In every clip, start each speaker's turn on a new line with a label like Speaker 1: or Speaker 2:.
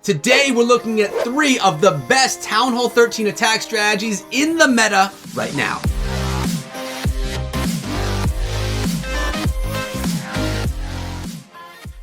Speaker 1: Today we're looking at 3 of the best Town Hall 13 attack strategies in the meta right now.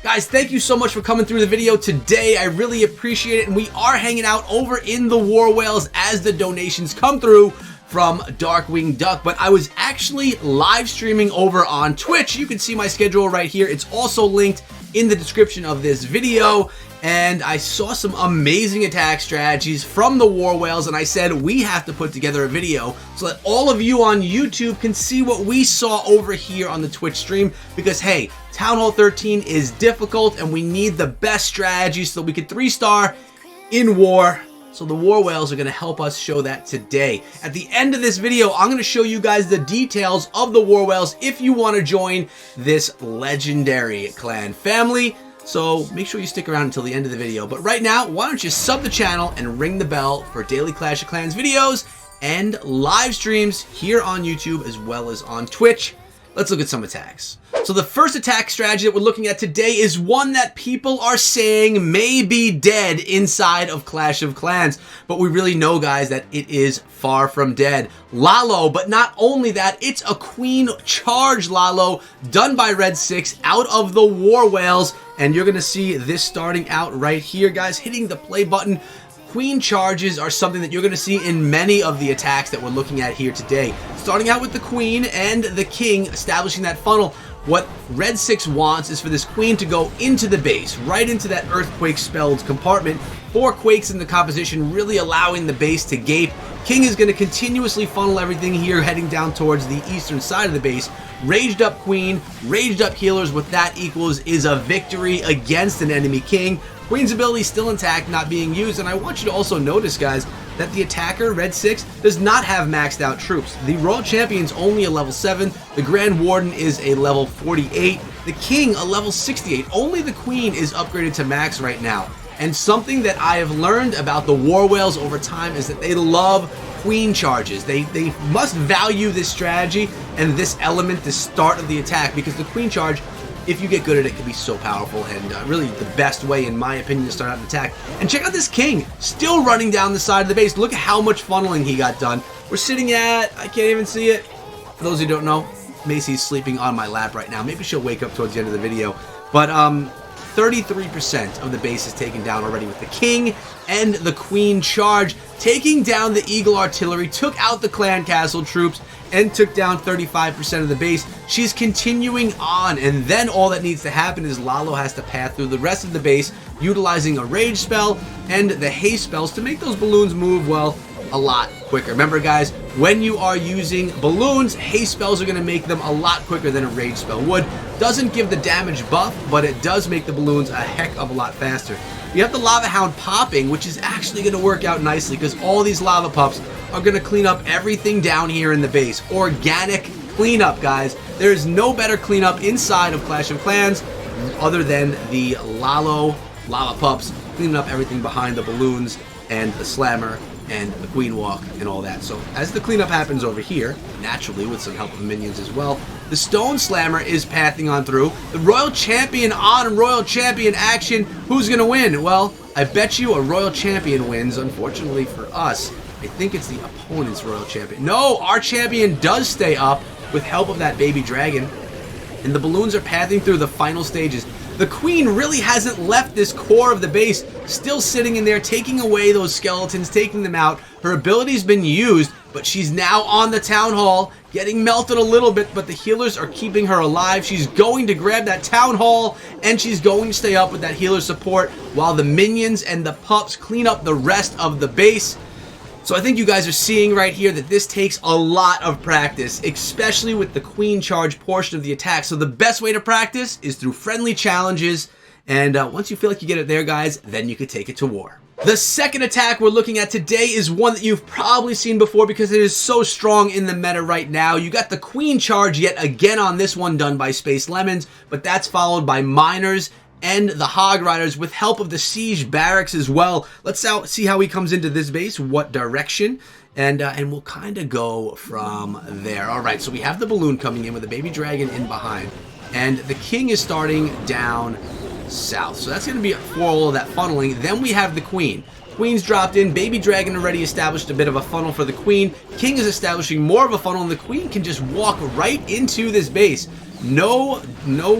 Speaker 1: Guys, thank you so much for coming through the video today. I really appreciate it, and we are hanging out over in the War Whales as the donations come through from Darkwing Duck, but I was actually live streaming over on Twitch. You can see my schedule right here. It's also linked in the description of this video, and I saw some amazing attack strategies from the War Whales, and I said we have to put together a video so that all of you on YouTube can see what we saw over here on the Twitch stream, because hey, Town Hall 13 is difficult and we need the best strategies so we can 3-star in war. So the War Whales are going to help us show that today. At the end of this video, I'm going to show you guys the details of the War Whales if you want to join this legendary clan family. So make sure you stick around until the end of the video. But right now, why don't you sub the channel and ring the bell for daily Clash of Clans videos and live streams here on YouTube as well as on Twitch. Let's look at some attacks. So the first attack strategy that we're looking at today is one that people are saying may be dead inside of Clash of Clans, but we really know, guys, that it is far from dead. Lalo, but not only that, it's a Queen Charge Lalo done by Red 6 out of the War Whales, and you're gonna see this starting out right here, guys, hitting the play button. Queen charges are something that you're going to see in many of the attacks that we're looking at here today. Starting out with the Queen and the King, establishing that funnel. What Red 6 wants is for this Queen to go into the base, right into that Earthquake spelled compartment. 4 Quakes in the composition, really allowing the base to gape. King is going to continuously funnel everything here, heading down towards the eastern side of the base. Raged up Queen, raged up healers. What that equals is a victory against an enemy King. Queen's ability still intact, not being used, and I want you to also notice, guys, that the attacker, Red 6, does not have maxed out troops. The Royal Champion's only a level 7, the Grand Warden is a level 48, the King a level 68. Only the Queen is upgraded to max right now. And something that I have learned about the War Whales over time is that they love Queen charges. They must value this strategy and this element, the start of the attack, because the Queen charge, if you get good at it, can be so powerful and really the best way, in my opinion, to start out an attack. And check out this King, still running down the side of the base. Look at how much funneling he got done. We're sitting at, I can't even see it. For those who don't know, Macy's sleeping on my lap right now. Maybe she'll wake up towards the end of the video. But 33% of the base is taken down already with the King and the Queen charge, taking down the Eagle Artillery, took out the Clan Castle troops, and took down 35% of the base. She's continuing on, and then all that needs to happen is Lalo has to path through the rest of the base, utilizing a Rage spell and the Haste spells to make those balloons move, well, a lot quicker. Remember, guys, when you are using balloons, Haste spells are going to make them a lot quicker than a Rage spell would. Doesn't give the damage buff, but it does make the balloons a heck of a lot faster. You have the Lava Hound popping, which is actually going to work out nicely because all these lava pups are going to clean up everything down here in the base. Organic cleanup, guys. There is no better cleanup inside of Clash of Clans other than the Lalo lava pups cleaning up everything behind the balloons and the Slammer and the Queen Walk and all that. So as the cleanup happens over here, naturally with some help of minions as well, the Stone Slammer is pathing on through. The Royal Champion on Royal Champion action. Who's going to win? Well, I bet you a Royal Champion wins. Unfortunately for us, I think it's the opponent's Royal Champion. No, our champion does stay up with help of that baby dragon. And the balloons are pathing through the final stages. The Queen really hasn't left this core of the base, still sitting in there, taking away those skeletons, taking them out. Her ability's been used, but she's now on the Town Hall, getting melted a little bit, but the healers are keeping her alive. She's going to grab that Town Hall, and she's going to stay up with that healer support while the minions and the pups clean up the rest of the base. So I think you guys are seeing right here that this takes a lot of practice, especially with the Queen charge portion of the attack. So the best way to practice is through friendly challenges, and once you feel like you get it there, guys, then you could take it to war. The second attack we're looking at today is one that you've probably seen before because it is so strong in the meta right now. You got the Queen charge yet again on this one, done by Space Lemons, but that's followed by Miners and the Hog Riders with help of the Siege Barracks as well. Let's see how he comes into this base, what direction, and we'll kind of go from there. All right, so we have the balloon coming in with the baby dragon in behind, and the King is starting down south. So that's going to be for all of that funneling. Then we have the queen. Queen's dropped in. Baby Dragon already established a bit of a funnel for the queen. King is establishing more of a funnel, and the queen can just walk right into this base. No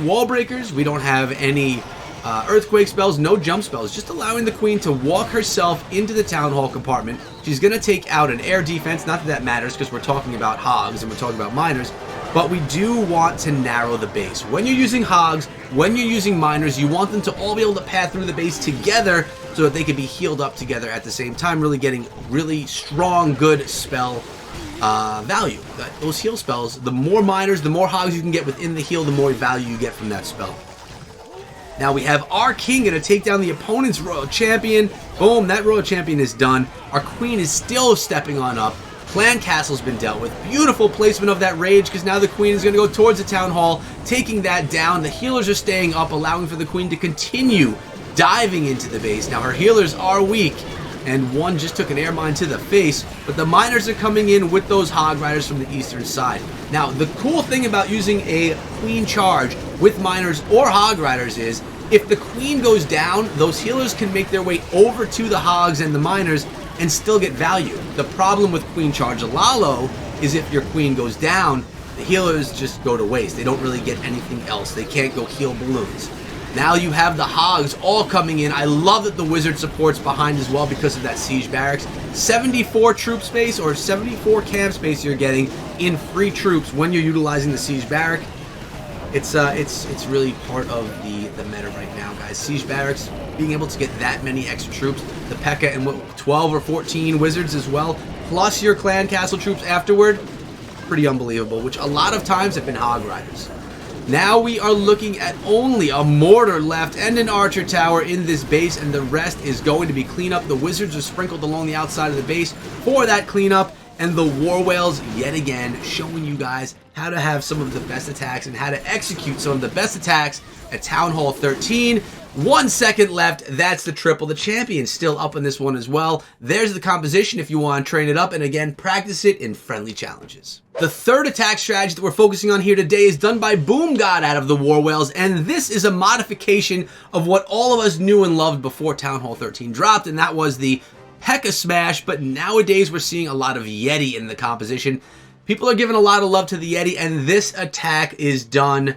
Speaker 1: wall breakers. We don't have any earthquake spells, no jump spells. Just allowing the queen to walk herself into the town hall compartment. She's going to take out an air defense. Not that that matters because we're talking about hogs and we're talking about miners. But we do want to narrow the base. When you're using hogs, when you're using miners, you want them to all be able to pass through the base together so that they can be healed up together at the same time, really getting really strong, good spell value. Those heal spells, the more miners, the more hogs you can get within the heal, the more value you get from that spell. Now we have our king going to take down the opponent's royal champion. Boom, that royal champion is done. Our queen is still stepping on up. Clan Castle's been dealt with. Beautiful placement of that rage, because now the queen is going to go towards the town hall, taking that down. The healers are staying up, allowing for the queen to continue diving into the base. Now her healers are weak, and one just took an air mine to the face, but the miners are coming in with those hog riders from the eastern side. Now the cool thing about using a queen charge with miners or hog riders is if the queen goes down, those healers can make their way over to the hogs and the miners and still get value. The problem with Queen Charge Lalo is if your queen goes down, the healers just go to waste. They don't really get anything else. They can't go heal balloons. Now you have the hogs all coming in. I love that the wizard support's behind as well because of that siege barracks. 74 troop space or 74 camp space you're getting in free troops when you're utilizing the siege barrack. It's really part of the meta right now, guys. Siege barracks, being able to get that many extra troops, the P.E.K.K.A. and what, 12 or 14 wizards as well, plus your clan castle troops afterward, pretty unbelievable, which a lot of times have been hog riders. Now we are looking at only a mortar left and an archer tower in this base, and the rest is going to be cleanup. The wizards are sprinkled along the outside of the base for that cleanup, and the war whales yet again showing you guys how to have some of the best attacks and how to execute some of the best attacks at Town Hall 13. 1 second left. That's the triple. The champion's still up in this one as well. There's the composition if you want to train it up, and again, practice it in friendly challenges. The third attack strategy that we're focusing on here today is done by Boom God out of the War Whales, and this is a modification of what all of us knew and loved before Town Hall 13 dropped, and that was the P.E.K.K.A. Smash, but nowadays we're seeing a lot of Yeti in the composition. People are giving a lot of love to the Yeti, and this attack is done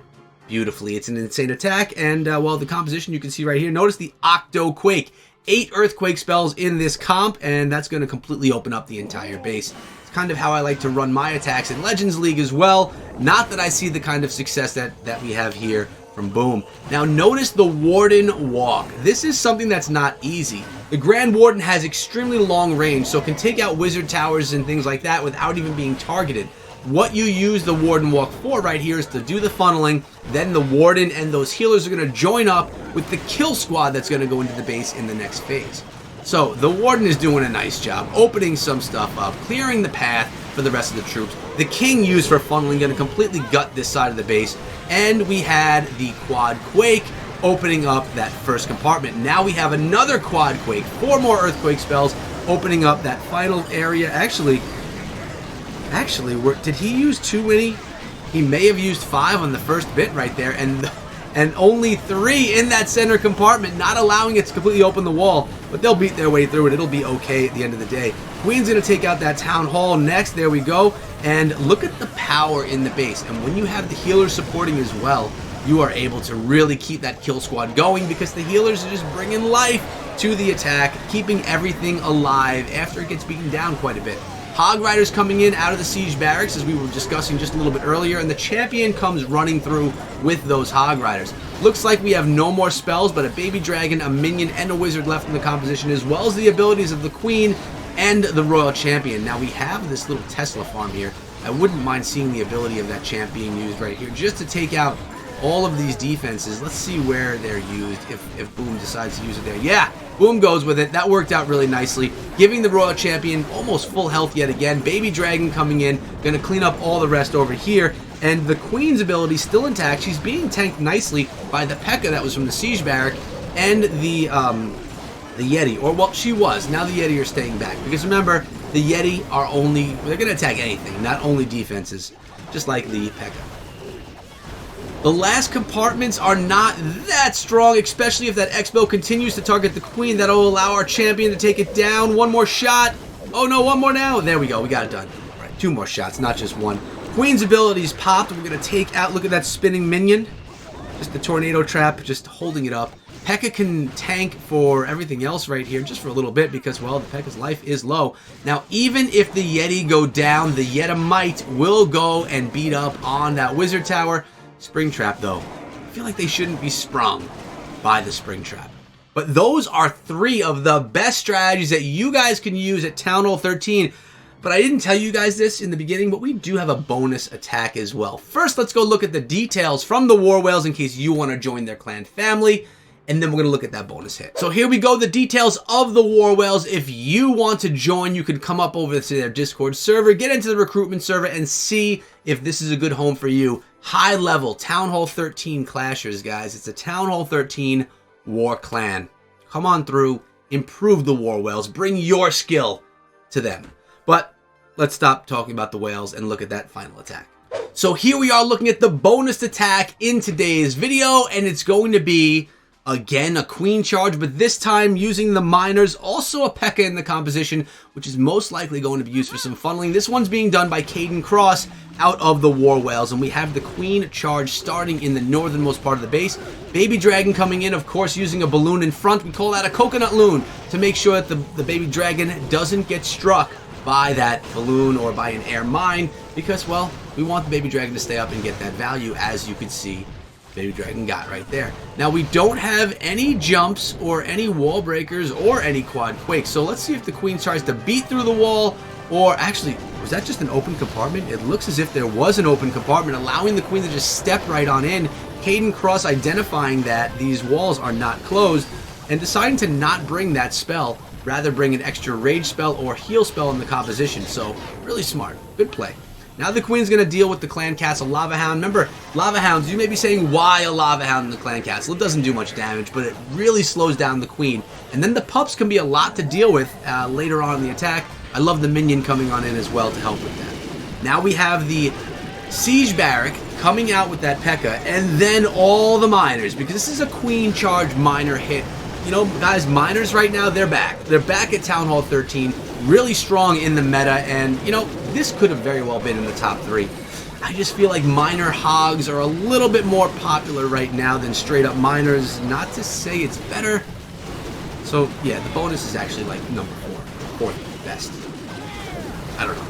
Speaker 1: beautifully. It's an insane attack, and well, the composition you can see right here. Notice the Octo Quake. 8 earthquake spells in this comp, and that's going to completely open up the entire base. It's kind of how I like to run my attacks in Legends League as well. Not that I see the kind of success that we have here from Boom. Now notice the Warden Walk. This is something that's not easy. The Grand Warden has extremely long range, so can take out wizard towers and things like that without even being targeted. What you use the Warden Walk for right here is to do the funneling, then the Warden and those healers are going to join up with the kill squad that's going to go into the base in the next phase. So the Warden is doing a nice job, opening some stuff up, clearing the path for the rest of the troops. The King used for funneling, going to completely gut this side of the base, and we had the Quad Quake opening up that first compartment. Now we have another Quad Quake, 4 more earthquake spells opening up that final area. Actually, did he use 2, Winnie? He may have used 5 on the first bit right there, and only 3 in that center compartment, not allowing it to completely open the wall, but they'll beat their way through it. It'll be okay at the end of the day. Queen's going to take out that Town Hall next. There we go. And look at the power in the base. And when you have the healers supporting as well, you are able to really keep that kill squad going because the healers are just bringing life to the attack, keeping everything alive after it gets beaten down quite a bit. Hog Riders coming in out of the Siege Barracks, as we were discussing just a little bit earlier, and the champion comes running through with those Hog Riders. Looks like we have no more spells, but a Baby Dragon, a Minion, and a Wizard left in the composition, as well as the abilities of the Queen and the Royal Champion. Now we have this little Tesla farm here. I wouldn't mind seeing the ability of that champ being used right here, just to take out all of these defenses. Let's see where they're used, if Boom decides to use it there. Yeah, Boom goes with it. That worked out really nicely, giving the Royal Champion almost full health yet again. Baby Dragon coming in, going to clean up all the rest over here. And the Queen's ability still intact. She's being tanked nicely by the P.E.K.K.A. that was from the Siege Barrack and the Yeti. Or, well, she was. Now the Yeti are staying back. Because remember, the Yeti are only, they're going to attack anything, not only defenses, just like the P.E.K.K.A. The last compartments are not that strong, especially if that X-Bow continues to target the queen. That'll allow our champion to take it down. One more shot. Oh no, one more now. There we go. We got it done. All right, 2 more shots, not just 1. Queen's abilities popped. We're going to take out, look at that spinning minion. Just the tornado trap, just holding it up. P.E.K.K.A can tank for everything else right here, just for a little bit, because, well, the P.E.K.K.A's life is low. Now, even if the Yeti go down, the Yetimite will go and beat up on that Wizard Tower. Spring Trap, though, I feel like they shouldn't be sprung by the Spring Trap. But those are 3 of the best strategies that you guys can use at Town Hall 13. But I didn't tell you guys this in the beginning, but we do have a bonus attack as well. First, let's go look at the details from the War Whales in case you want to join their clan family. And then we're going to look at that bonus hit. So here we go, the details of the War Whales. If you want to join, you can come up over to their Discord server, get into the recruitment server, and see if this is a good home for you. High level, Town Hall 13 Clashers, guys. It's a Town Hall 13 War Clan. Come on through, improve the War Whales, bring your skill to them. But let's stop talking about the whales and look at that final attack. So here we are looking at the bonus attack in today's video, and it's going to be, again, a queen charge, but this time using the miners, also a P.E.K.K.A in the composition, which is most likely going to be used for some funneling. This one's being done by Caden Cross out of the War Whales, and we have the queen charge starting in the northernmost part of the base. Baby Dragon coming in, of course, using a balloon in front. We call that a coconut loon to make sure that the Baby Dragon doesn't get struck by that balloon or by an air mine, because, well, we want the Baby Dragon to stay up and get that value, as you can see Baby Dragon got right there. Now, we don't have any jumps or any wall breakers or any quad quakes, so let's see if the queen tries to beat through the wall, or actually, was that just an open compartment? It looks as if there was an open compartment, allowing the queen to just step right on in. Caden Cross identifying that these walls are not closed and deciding to not bring that spell, rather bring an extra rage spell or heal spell in the composition. So really smart, good play. Now the queen's going to deal with the clan castle Lava Hound. Remember, Lava Hounds, you may be saying, why a Lava Hound in the clan castle? It doesn't do much damage, but it really slows down the queen. And then the pups can be a lot to deal with later on in the attack. I love the minion coming on in as well to help with that. Now we have the Siege Barrack coming out with that P.E.K.K.A, and then all the miners, because this is a queen charge miner hit. You know, guys, miners right now, they're back. They're back at Town Hall 13, really strong in the meta, and, you know, this could have very well been in the top 3. I just feel like miner hogs are a little bit more popular right now than straight up miners. Not to say it's better. So, yeah, the bonus is actually like number 4. 4th best. I don't know.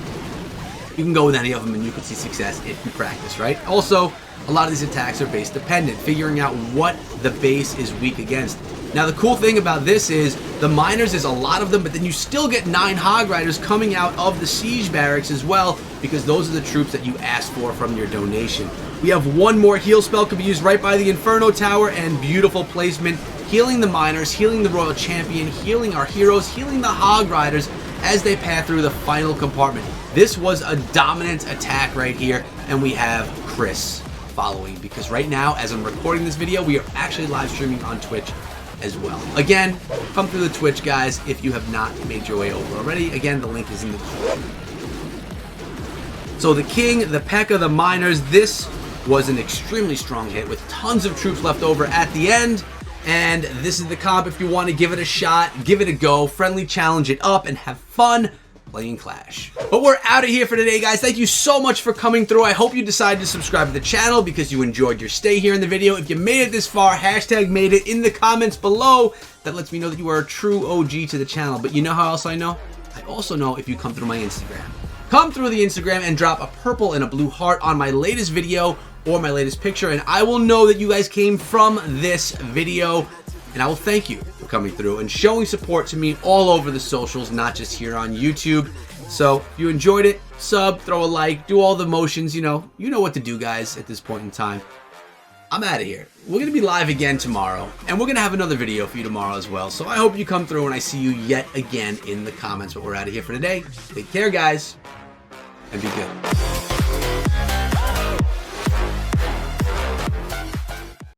Speaker 1: You can go with any of them and you can see success if you practice, right? Also, a lot of these attacks are base dependent, figuring out what the base is weak against. Now, the cool thing about this is the miners is a lot of them, but then you still get 9 Hog Riders coming out of the Siege Barracks as well, because those are the troops that you asked for from your donation. We have 1 more heal spell, could be used right by the Inferno Tower, and beautiful placement, healing the miners, healing the Royal Champion, healing our heroes, healing the Hog Riders as they pass through the final compartment. This was a dominant attack right here, and we have Chris following, because right now, as I'm recording this video, we are actually live streaming on Twitch as well. Again, come through the Twitch, guys, if you have not made your way over already. Again, the link is in the description. So the King, the P.E.K.K.A, the miners, this was an extremely strong hit with tons of troops left over at the end. And this is the comp. If you want to give it a shot, give it a go, friendly challenge it up, and have fun playing Clash. But we're out of here for today, guys. Thank you so much for coming through. I hope you decided to subscribe to the channel because you enjoyed your stay here in the video. If you made it this far, hashtag made it in the comments below. That lets me know that you are a true OG to the channel. But you know how else I know? I also know if you come through my Instagram. Come through the Instagram and drop a purple and a blue heart on my latest video or my latest picture, and I will know that you guys came from this video, and I will thank you for coming through and showing support to me all over the socials, not just here on YouTube. So if you enjoyed it, sub, throw a like, do all the motions, you know what to do, guys, at this point in time. I'm out of here. We're going to be live again tomorrow, and we're going to have another video for you tomorrow as well. So I hope you come through and I see you yet again in the comments. But we're out of here for today. Take care, guys, and be good.